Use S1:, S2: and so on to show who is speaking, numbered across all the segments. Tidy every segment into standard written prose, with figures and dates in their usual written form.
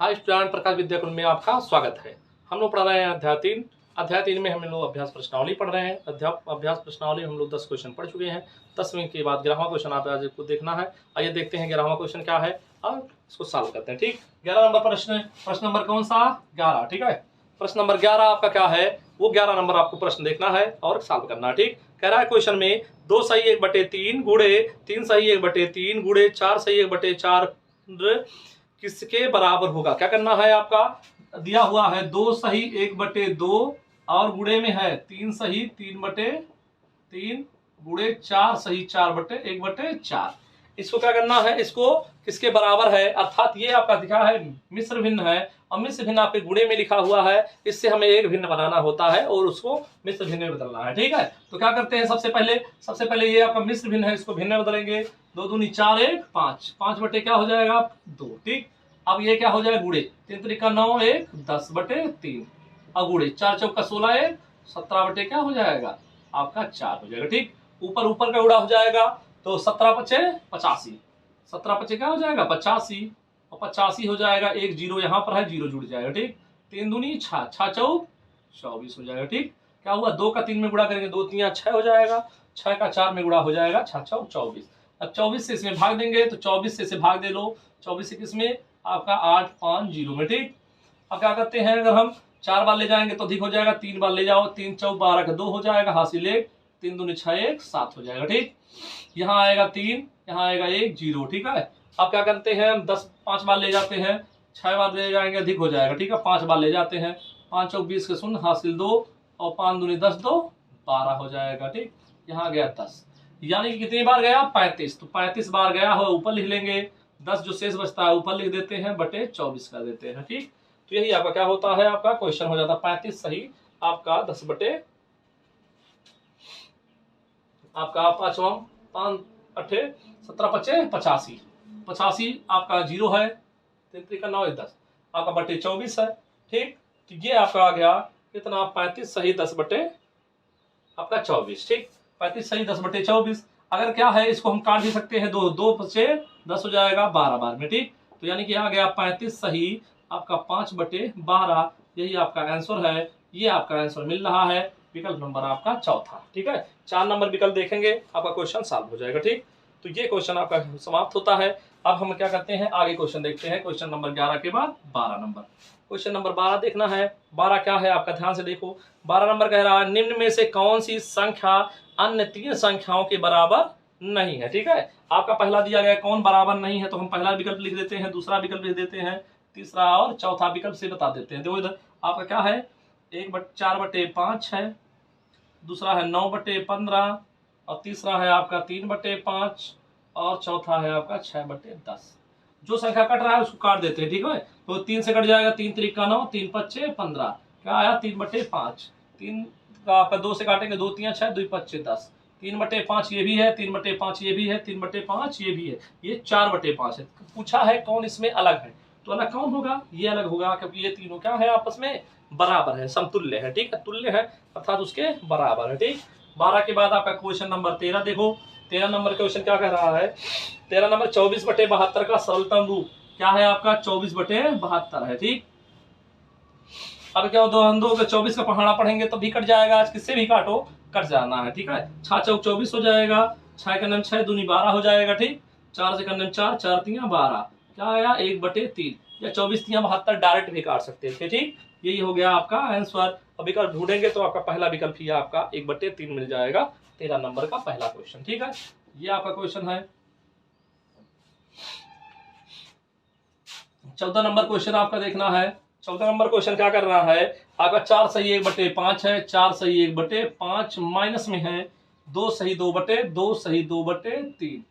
S1: Hi student, प्रकाश विद्याकुल में आपका स्वागत है। हम लोग पढ़ रहे हैं अध्याय 3 में हम लोग अभ्यास प्रश्नावली पढ़ रहे हैं। अभ्यास प्रश्नावली हम लोग 10 क्वेश्चन पढ़ चुके हैं। 10वें के बाद 11वां क्वेश्चन आप आज को देखना है। आइए देखते हैं 11वां क्वेश्चन क्या है और इसको सॉल्व करते हैं। ठीक, 11 नंबर प्रश्न नंबर कौन सा? 11। ठीक है, प्रश्न नंबर 11 आपका क्या है, वो 11 नंबर आपको प्रश्न देखना है और सॉल्व करना है। ठीक, कह रहा है क्वेश्चन में 2 सही 1/3 गुणे 3 सही 1/3 गुणे 4 सही 1/4 किसके बराबर होगा। क्या करना है, आपका दिया हुआ है 2 सही 1/2 और गुणे में है 3 सही 3/3 गुणे 4 सही 4/1/4। इसको क्या करना है, इसको किसके बराबर है, अर्थात ये आपका दिखा है मिश्र भिन्न है और मिश्र भिन्न आपके गुणे में लिखा हुआ है। इससे हमें एक भिन्न बनाना होता है और उसको मिश्र भिन्न में बदलना है। ठीक है, तो क्या करते हैं, सबसे पहले ये आपका मिश्र भिन्न है, इसको भिन्न में बदलेंगे। 2 दूनी 4 1 5 5 क्या हो जाएगा 2। ठीक, अब ये क्या हो जाएगा गुणे 3 त्रिका 9 1 10/3 और गुणे 4 चौका 16 1 17 क्या हो जाएगा आपका 4 हो जाएगा। ठीक, ऊपर का गुणा हो जाएगा तो 17 पचे 85, 17 पचे क्या हो जाएगा 85 और 85 हो जाएगा। एक जीरो यहाँ पर है, जीरो जुड़ जाएगा। ठीक, 3 दूनी 6 6 चौक 24 हो जाएगा। ठीक, क्या हुआ 2 का 3 में गुणा करेंगे 2 3 6 हो जाएगा, 6 का 4 में गुणा हो जाएगा 6 चौक 24। अब 24 से इसमें भाग देंगे तो 24 से इसे भाग दे लो, 24 से किसमें आपका 8 5 0 में। ठीक, अब क्या करते हैं, अगर हम 4 बार ले जाएंगे तो अधिक हो जाएगा, 3 बार ले जाओ 3 चौक 12 का 2 हो जाएगा, हासिल 1 3 दूनी 6 1 7 हो जाएगा। ठीक, यहाँ आएगा 3, यहाँ आएगा 1 0। ठीक है, अब क्या करते हैं, हम 5 बार ले जाते हैं, 6 बार ले जाएंगे अधिक हो जाएगा। ठीक है, 5 बार ले जाते हैं, 5 चौक 20 के 0 हासिल 2 और 5 दूनी 10 2 12 हो जाएगा। ठीक, यहाँ गया 10, यानी कि कितनी बार गया 35, तो 35 बार गया हो ऊपर लिख लेंगे, 10 जो शेष बचता है ऊपर लिख देते हैं बटे 24 कर देते हैं। ठीक, तो यही आपका क्या होता है, आपका क्वेश्चन हो जाता है 35 सही आपका 10 बटे आपका 5वां 5 8 17 पचे 85 85 आपका 0 है, 3 का 9 10 आपका बटे 24 है। ठीक, तो ये आपका आ गया कितना 35 सही 10 बटे आपका 24। ठीक, 35 सही 10 बटे 24। अगर क्या है, इसको हम काट भी सकते हैं, 2 2 पचे 10 हो जाएगा 12 बार में। ठीक, तो यानी कि आ गया 35 सही आपका 5/12, यही आपका आंसर है। ये आपका आंसर मिल रहा है विकल्प नंबर आपका चौथा। ठीक है, 4 नंबर विकल्प देखेंगे आपका क्वेश्चन सॉल्व हो जाएगा। ठीक, तो ये क्वेश्चन आपका समाप्त होता है। अब हम क्या करते हैं, आगे क्वेश्चन देखते हैं। क्वेश्चन नंबर 11 के बाद 12 नंबर, क्वेश्चन नंबर 12 देखना है। 12 क्या है आपका, ध्यान से देखो। 12 नंबर कह रहा है निम्न में से कौन सी संख्या अन्य 3 संख्याओं के बराबर नहीं है। ठीक है, आपका पहला दिया गया कौन बराबर नहीं है, तो हम पहला विकल्प लिख देते हैं, दूसरा विकल्प लिख देते हैं, तीसरा और चौथा विकल्प से बता देते हैं। देखो इधर आपका क्या है, 4/5 है, दूसरा है 9/15 और तीसरा है आपका 3/5 और चौथा है आपका 6/10। जो संख्या कट रहा है उसको काट देते हैं। ठीक है, तो 3 से कट जाएगा, 3 त्रिका 9 3 पच्चे 15 क्या आया 3/5। 3 का आपका 2 से काटेंगे 2 3 6 2 पच्चे 10, 3/5 ये भी है, 3/5 ये भी है, 3/5 ये भी है, ये 4/5 है। पूछा है कौन इसमें अलग है, तो अलग कौन होगा, ये अलग होगा क्योंकि ये तीनों क्या है आपस में बराबर है, समतुल्य है। ठीक है, तुल्य है अर्थात उसके बराबर है। ठीक, 12 के बाद आपका क्वेश्चन नंबर 13 देखो। 13 नंबर क्वेश्चन क्या कह रहा है, 13 नंबर 24/72 का सरलतम रूप क्या है आपका 24/72 है। ठीक, अब क्या दो हम 24 का पहाड़ा पढ़ेंगे तो भी कट जाएगा, आज किससे भी काटो कट जाना है। ठीक है, 6 चौक 24 हो जाएगा, 6 का 6 दूनी 12 हो जाएगा। ठीक, 4 से 4 4 3 12 क्या आया 1/3 या 24 3 72 डायरेक्ट भी काट सकते थे। ठीक, यही हो गया आपका आंसर। अब विकल्प ढूंढेंगे तो आपका पहला विकल्प ही आपका 1/3 मिल जाएगा। 13 नंबर का पहला क्वेश्चन। ठीक है, ये आपका क्वेश्चन है। 14 नंबर क्वेश्चन आपका देखना है। 14 नंबर क्वेश्चन क्या कर रहा है, आपका 4 सही 1/5 है, 4 सही 1/5 माइनस में है 2 सही 2/2 सही 2/3।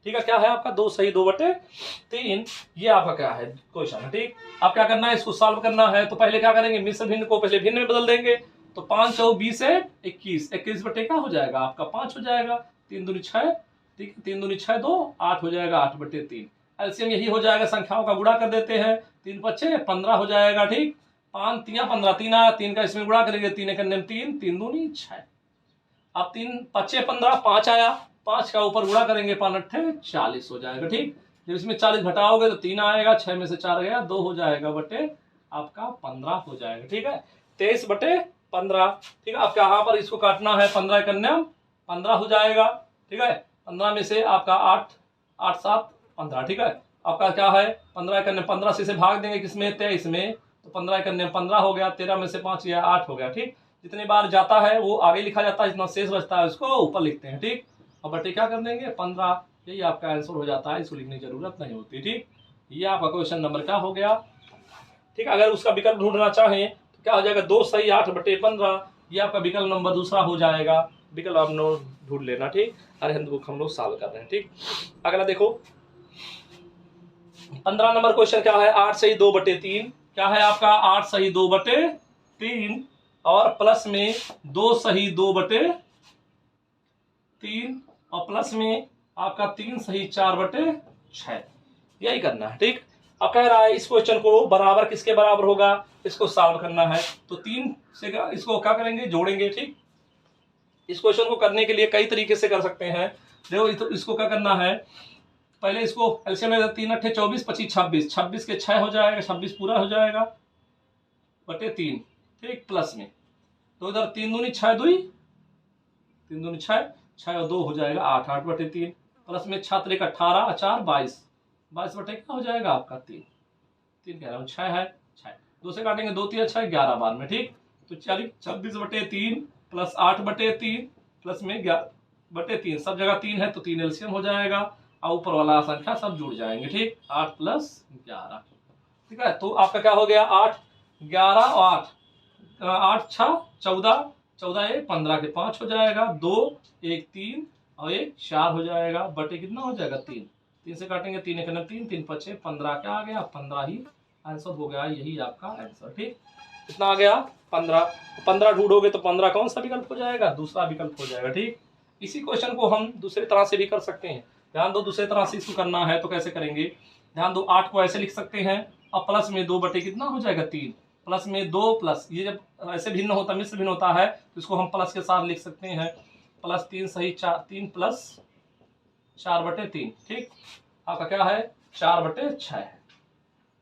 S1: ठीक है, क्या है आपका 2 सही 2/3, ये आपका क्या है क्वेश्चन है। ठीक, अब क्या करना है, इसको सॉल्व करना है तो पहले क्या करेंगे, मिश्र भिन्न को पहले भिन्न में बदल देंगे। तो 5 चौक 20 है 21, 21 बटे क्या हो जाएगा आपका 5 हो जाएगा, 3 दूनी 6। ठीक, 3 दूनी 6 2 8 हो जाएगा 8/3। एलसीएम यही हो जाएगा, संख्याओं का गुणा कर देते हैं, 3 पच्चे 15 हो जाएगा। ठीक, 5 3 15 3 आया, 3 का इसमें गुणा करेंगे, 3 1 3 3 दूनी 6। अब 3 पच्चे 15 5 आया, 5 का ऊपर गुणा करेंगे 5 8 40 हो जाएगा। ठीक, जब इसमें 40 घटाओगे तो 3 आएगा, 6 में से 4 गया 2 हो जाएगा बटे आपका 15 हो जाएगा। ठीक है, 23 बटे 15। ठीक है, अब यहाँ पर इसको काटना है, 15 कन्या 15 हो जाएगा। ठीक है, 15 में से आपका 8 8 7 15। ठीक है, आपका क्या है 15 कन्या 15 से भाग देंगे किसमें 23 में, तो 15 कन्या 15 हो गया, 13 में से 5 गया 8 हो गया। ठीक, जितने बार जाता है वो आगे लिखा जाता है, जितना शेष बचता है उसको ऊपर लिखते हैं। ठीक, अब बटे क्या कर देंगे 15, यही आपका आंसर हो जाता है, इसको लिखने की जरूरत नहीं होती। ठीक, ये आपका क्वेश्चन नंबर क्या हो गया। ठीक, अगर उसका विकल्प ढूंढना चाहें तो क्या हो जाएगा 2 सही 8 बटे 15, ये आपका विकल्प नंबर दूसरा हो जाएगा। विकल्प आप लोग ढूंढ लेना। ठीक, अरिहंत बुक हम लोग सॉल्व कर रहे हैं। ठीक, अगला देखो 15 नंबर क्वेश्चन क्या है, 8 सही 2 बटे 3। क्या है आपका 8 सही 2 बटे 3 और प्लस में 2 सही 2 बटे 3 और प्लस में आपका 3 सही 4 बटे 6, यही करना है। ठीक, अब कह रहा है इस क्वेश्चन को बराबर किसके बराबर होगा, इसको सॉल्व करना है। तो 3 से इसको क्या करेंगे, जोड़ेंगे। ठीक, इस क्वेश्चन को करने के लिए कई तरीके से कर सकते हैं। देखो इसको क्या करना है, पहले इसको एलसीएम में 3 8 24 25 26, 26 के 6 हो जाएगा, 26 पूरा हो जाएगा बटे 3। ठीक, प्लस में तो इधर 3 दूनी 6 2 3 दूनी 6 6 और 2 हो जाएगा 8 8 बटे 3, प्लस में 6 का 18 4 22 22 बटे क्या हो जाएगा आपका 3 3 कह रहा हूँ 6 है 6, 2 से काटेंगे 2 3 6 11 बार में। ठीक, तो 26 बटे 3 प्लस 8 बटे 3 प्लस में 11 बटे 3, सब जगह 3 है तो 3 एलसीएम हो जाएगा और ऊपर वाला संख्या सब जुड़ जाएंगे। ठीक, 8 प्लस 11। ठीक है, तो आपका क्या हो गया 8 11 और 8 6 14 14 1 15 के 5 हो जाएगा, 2 1 3 और 1 4 हो जाएगा बटे कितना हो जाएगा 3 3 से काटेंगे 3 1 3 3 5 15, क्या आ गया 15 ही आंसर हो गया, यही आपका आंसर। ठीक, कितना आ गया 15, 15 ढूंढोगे तो 15 कौन सा विकल्प हो जाएगा, दूसरा विकल्प हो जाएगा। ठीक, इसी क्वेश्चन को हम दूसरी तरह से भी कर सकते हैं। ध्यान दो, दूसरी तरह से इसको करना है तो कैसे करेंगे, ध्यान दो 8 को ऐसे लिख सकते हैं और प्लस में 2 बटे कितना हो जाएगा 3, प्लस में 2 प्लस, ये जब ऐसे भिन्न होता मिश्र भिन्न होता है तो इसको हम प्लस के साथ लिख सकते हैं, प्लस 3 सही 4 3 प्लस 4 बटे 3। ठीक, आपका क्या है 4 बटे 6 है।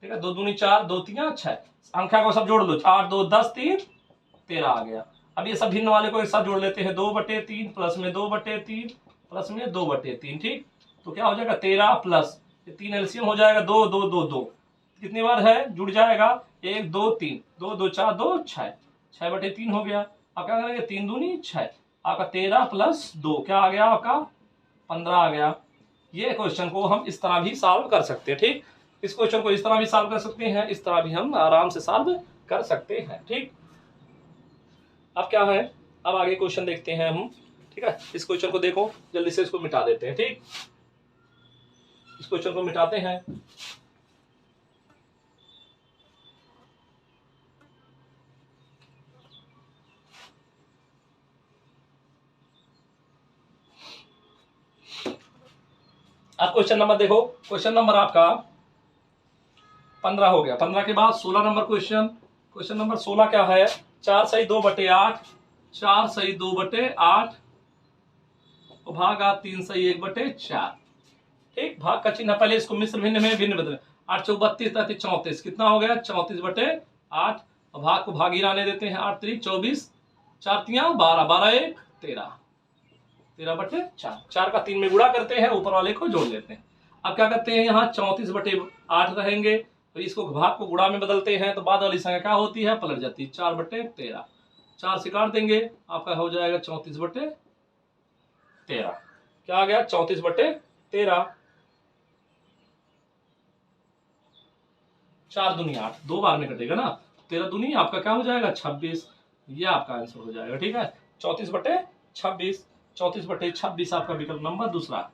S1: ठीक है, 2 दूनी 4 2 3 6, संख्या को सब जोड़ लो, 8 2 10 3 13 आ गया। अब ये सब भिन्न वाले को एक साथ जोड़ लेते हैं, 2 बटे 3 प्लस में 2 बटे 3 प्लस में 2 बटे 3। ठीक, तो क्या हो जाएगा 13 प्लस 3 एलसीएम हो जाएगा 2 2 2 2, कितनी बार है जुड़ जाएगा 1 2 3 2 2 4 2 6 6 बटे 3 हो गया। अब क्या करेंगे 3 दूनी 6, आपका 13 प्लस 2 क्या आ गया आपका 15 आ गया। ये क्वेश्चन को हम इस तरह भी सॉल्व कर सकते हैं। ठीक, इस क्वेश्चन को इस तरह भी सॉल्व कर सकते हैं, इस तरह भी हम आराम से सॉल्व कर सकते हैं। ठीक, अब क्या है, अब आगे क्वेश्चन देखते हैं हम। ठीक है, इस क्वेश्चन को देखो, जल्दी से इसको मिटा देते हैं। ठीक, इस क्वेश्चन को मिटाते हैं। अब क्वेश्चन नंबर देखो, क्वेश्चन नंबर आपका 15 हो गया। 15 के बाद 16 नंबर क्वेश्चन, क्वेश्चन नंबर 16 क्या है, 4 सही 2 बटे 8 4 सही 2 बटे 8 भागा 3 सही 1 बटे 4। ठीक, भाग का चिन्ह पहले इसको मिश्र भिन्न में भिन्न बदले, 8 चौक 32 33 34, कितना हो गया 34 बटे 8 और भाग को भागी आने देते हैं, 8 3 24 4 3 12 12 1 13 13 बटे 4, 4 का 3 में गुणा करते हैं, ऊपर वाले को जोड़ लेते हैं। अब क्या करते हैं, यहाँ 34 बटे 8 रहेंगे तो इसको भाग को गुणा में बदलते हैं, तो बाद वाली संख्या क्या होती है पलट जाती है, 4 बटे 13, 4 से काट देंगे आपका हो जाएगा 34 बटे 13, क्या आ गया 34 बटे 13, 4 दूनी 8, 2 बार में कटेगा ना, 13 दूनी आपका क्या हो जाएगा 26, ये आपका आंसर हो जाएगा। ठीक है, 34 बटे 26, 34 बटे 26 आपका विकल्प नंबर दूसरा।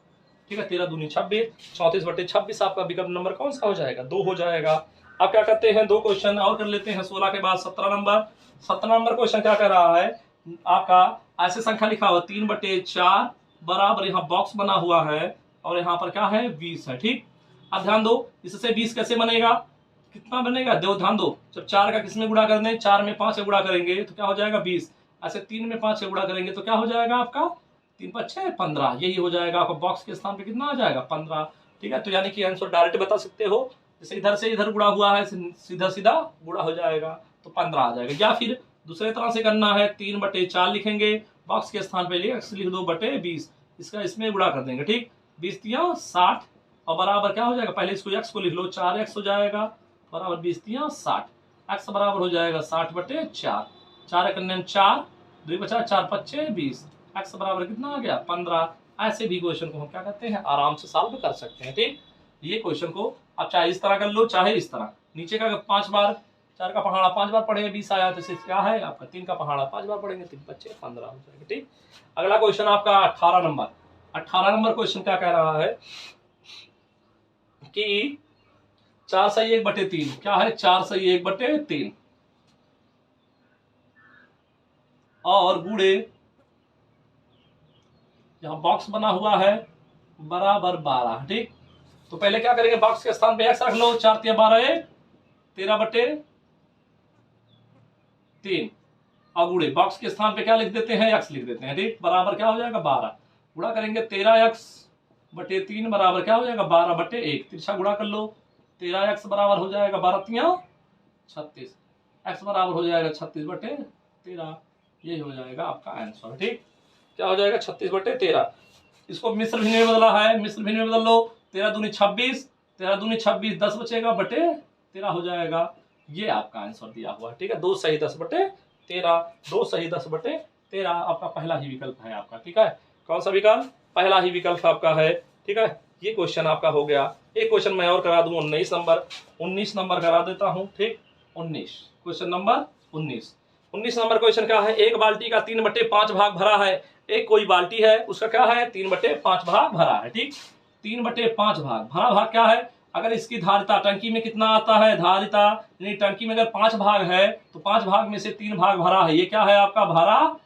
S1: ठीक है, 13 दूनी 26, 34 बटे 26 आपका विकल्प नंबर कौन सा हो जाएगा 2 हो जाएगा। अब क्या करते हैं, 2 क्वेश्चन और कर लेते हैं। 16 के बाद 17 नंबर, 17 नंबर क्वेश्चन क्या कर रहा है, आपका ऐसे संख्या लिखा हुआ 3 बटे 4 बराबर, यहाँ बॉक्स बना हुआ है और यहाँ पर क्या है 20 है। ठीक, अब ध्यान दो इससे 20 कैसे बनेगा, कितना बनेगा दो, ध्यान दो, जब 4 का किसमें गुणा कर दें, 4 में 5 से गुणा करेंगे तो क्या हो जाएगा 20, ऐसे 3 में 5 से गुणा करेंगे तो क्या हो जाएगा आपका 3 5 6 15, यही हो जाएगा आपका बॉक्स के स्थान पे कितना आ जाएगा 15। ठीक है। तो यानी कि आंसर डायरेक्ट बता सकते हो, जैसे इधर से इधर गुणा हुआ है, सीधा सीधा गुणा हो जाएगा तो 15 आ जाएगा। या फिर दूसरे तरह से करना है, 3/4 लिखेंगे, बॉक्स के स्थान पे x लिख दो बटे 20, इसका इसमें गुणा कर देंगे, ठीक। 20 तिया 60 और बराबर क्या हो जाएगा, पहले इसको x को लिख लो, 4x हो जाएगा बराबर 20 तिया 60, x बराबर हो जाएगा 60/4, 4 × 4 2 बचा 4 5 20, x बराबर कितना आ गया 15। ऐसे भी क्वेश्चन को हम क्या करते हैं, आराम से सॉल्व कर सकते हैं, ठीक। ये क्वेश्चन को आप चाहे इस तरह कर लो, चाहे इस तरह, नीचे का 5 बार, 4 का पहाड़ा 5 बार पढ़ेंगे 20 आया, तो इससे क्या है आपका 3 का पहाड़ा 5 बार पढ़ेंगे 3 5 15 हो जाएगा, ठीक। अगला क्वेश्चन आपका 18 नंबर। 18 नंबर क्वेश्चन क्या कह रहा है कि 4 सही 1/3, क्या है 4 सही 1/3 और गुणे, यहाँ बॉक्स बना हुआ है बराबर 12, ठीक। तो पहले क्या करेंगे, बॉक्स के स्थान पे x रख लो, 4 तिया 12 13/3 और गुणे बॉक्स के स्थान पे क्या लिख देते हैं, x लिख देते हैं, ठीक। बराबर क्या हो जाएगा 12, गुणा करेंगे 13x/3 बराबर क्या हो जाएगा 12/1, तिरछा गुणा कर लो, 13x बराबर हो जाएगा 12 तिया 36, x बराबर हो जाएगा 36/13, ये हो जाएगा आपका आंसर, ठीक। क्या हो जाएगा 36/13। इसको मिश्र भिन्न में बदला है, मिश्र भिन्न में बदल लो, 13 दूनी 26, 13 दूनी 26, 10 बचेगा बटे 13 हो जाएगा, ये आपका आंसर दिया हुआ है, ठीक है। 2 सही 10/13, 2 सही 10/13 आपका पहला ही विकल्प है आपका, ठीक है। कौन सा विकल्प, पहला ही विकल्प आपका है, ठीक है। ये क्वेश्चन आपका हो गया। एक क्वेश्चन मैं और करा दूं, 19 नंबर करा देता हूं, ठीक। 19 क्वेश्चन नंबर 19 नंबर क्वेश्चन क्या है, एक बाल्टी का 3/5 भाग भरा है, एक कोई बाल्टी है उसका क्या है 3/5 भाग भरा है, ठीक। 3/5 भाग भरा, भाग क्या है, अगर इसकी धारिता टंकी में कितना आता है, धारिता यानी टंकी में अगर 5 भाग है तो 5 भाग में से 3 भाग भरा है, ये क्या है आपका भरा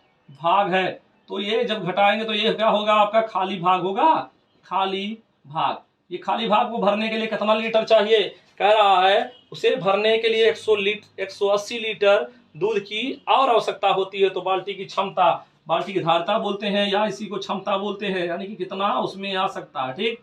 S1: भाग है। तो ये जब घटाएंगे तो ये क्या होगा आपका खाली भाग होगा, खाली भाग। ये खाली भाग को भरने के लिए कितना लीटर चाहिए, कह रहा है उसे भरने के लिए 180 लीटर दूध की और आवश्यकता होती है। तो बाल्टी की क्षमता, बाल्टी की धारिता बोलते हैं या इसी को क्षमता बोलते हैं, यानी कि कितना उसमें आ सकता है, ठीक।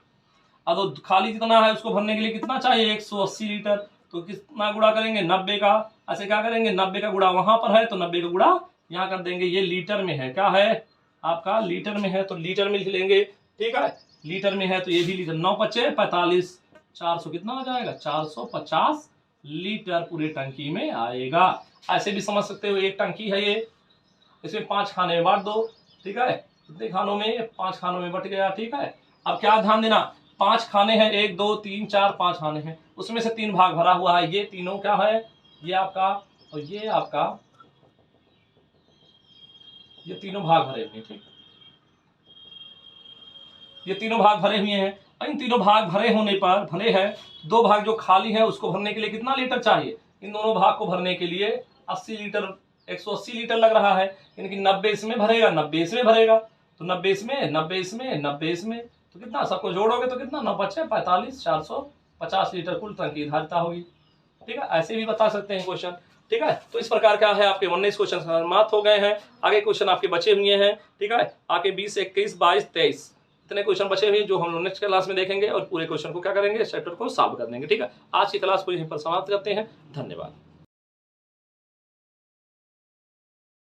S1: अब तो खाली कितना है उसको भरने के लिए कितना चाहिए 180 लीटर, तो कितना गुणा करेंगे 90 का, ऐसे क्या करेंगे 90 का गुणा वहां पर है तो 90 का गुणा यहाँ कर देंगे। ये लीटर में है, क्या है आपका लीटर में है, तो लीटर में लिख लेंगे, ठीक है। लीटर में है तो ये भी लीटर, 9 × 5 = 45, 400 कितना आ जाएगा 450 लीटर पूरे टंकी में आएगा। ऐसे भी समझ सकते हो, एक टंकी है ये, इसमें 5 खाने में बांट दो, ठीक है। कितने खानों में, 5 खानों में बट गया, ठीक है। अब क्या ध्यान देना, 5 खाने हैं, 1 2 3 4 5 खाने हैं, उसमें से 3 भाग भरा हुआ है, ये तीनों क्या है, ये आपका और ये आपका, ये तीनों भाग भरे हुए, ठीक। ये तीनों भाग भरे हुए हैं, इन तीनों भाग भरे होने पर भले है 2 भाग जो खाली है उसको भरने के लिए कितना लीटर चाहिए, इन दोनों भाग को भरने के लिए 80 लीटर, 180 लीटर लग रहा है, यानी कि 90 इसमें भरेगा, 90 इसमें भरेगा, तो 90 इसमें, 90 इसमें, 90 इसमें, तो कितना सबको जोड़ोगे तो कितना 9 × 5 = 45, 450 लीटर कुल टंकी धारिता होगी, ठीक है। ऐसे भी बता सकते हैं क्वेश्चन, ठीक है। तो इस प्रकार क्या है आपके 19 क्वेश्चन समाप्त हो गए हैं। आगे क्वेश्चन आपके बचे हुए हैं, ठीक है। आगे 20 21 22 23 इतने क्वेश्चन बचे हुए हैं जो हम लोग नेक्स्ट क्लास में देखेंगे और पूरे क्वेश्चन को क्या करेंगे, चैप्टर को सॉल्व कर देंगे, ठीक है। आज की क्लास को यहीं पर समाप्त करते हैं, धन्यवाद।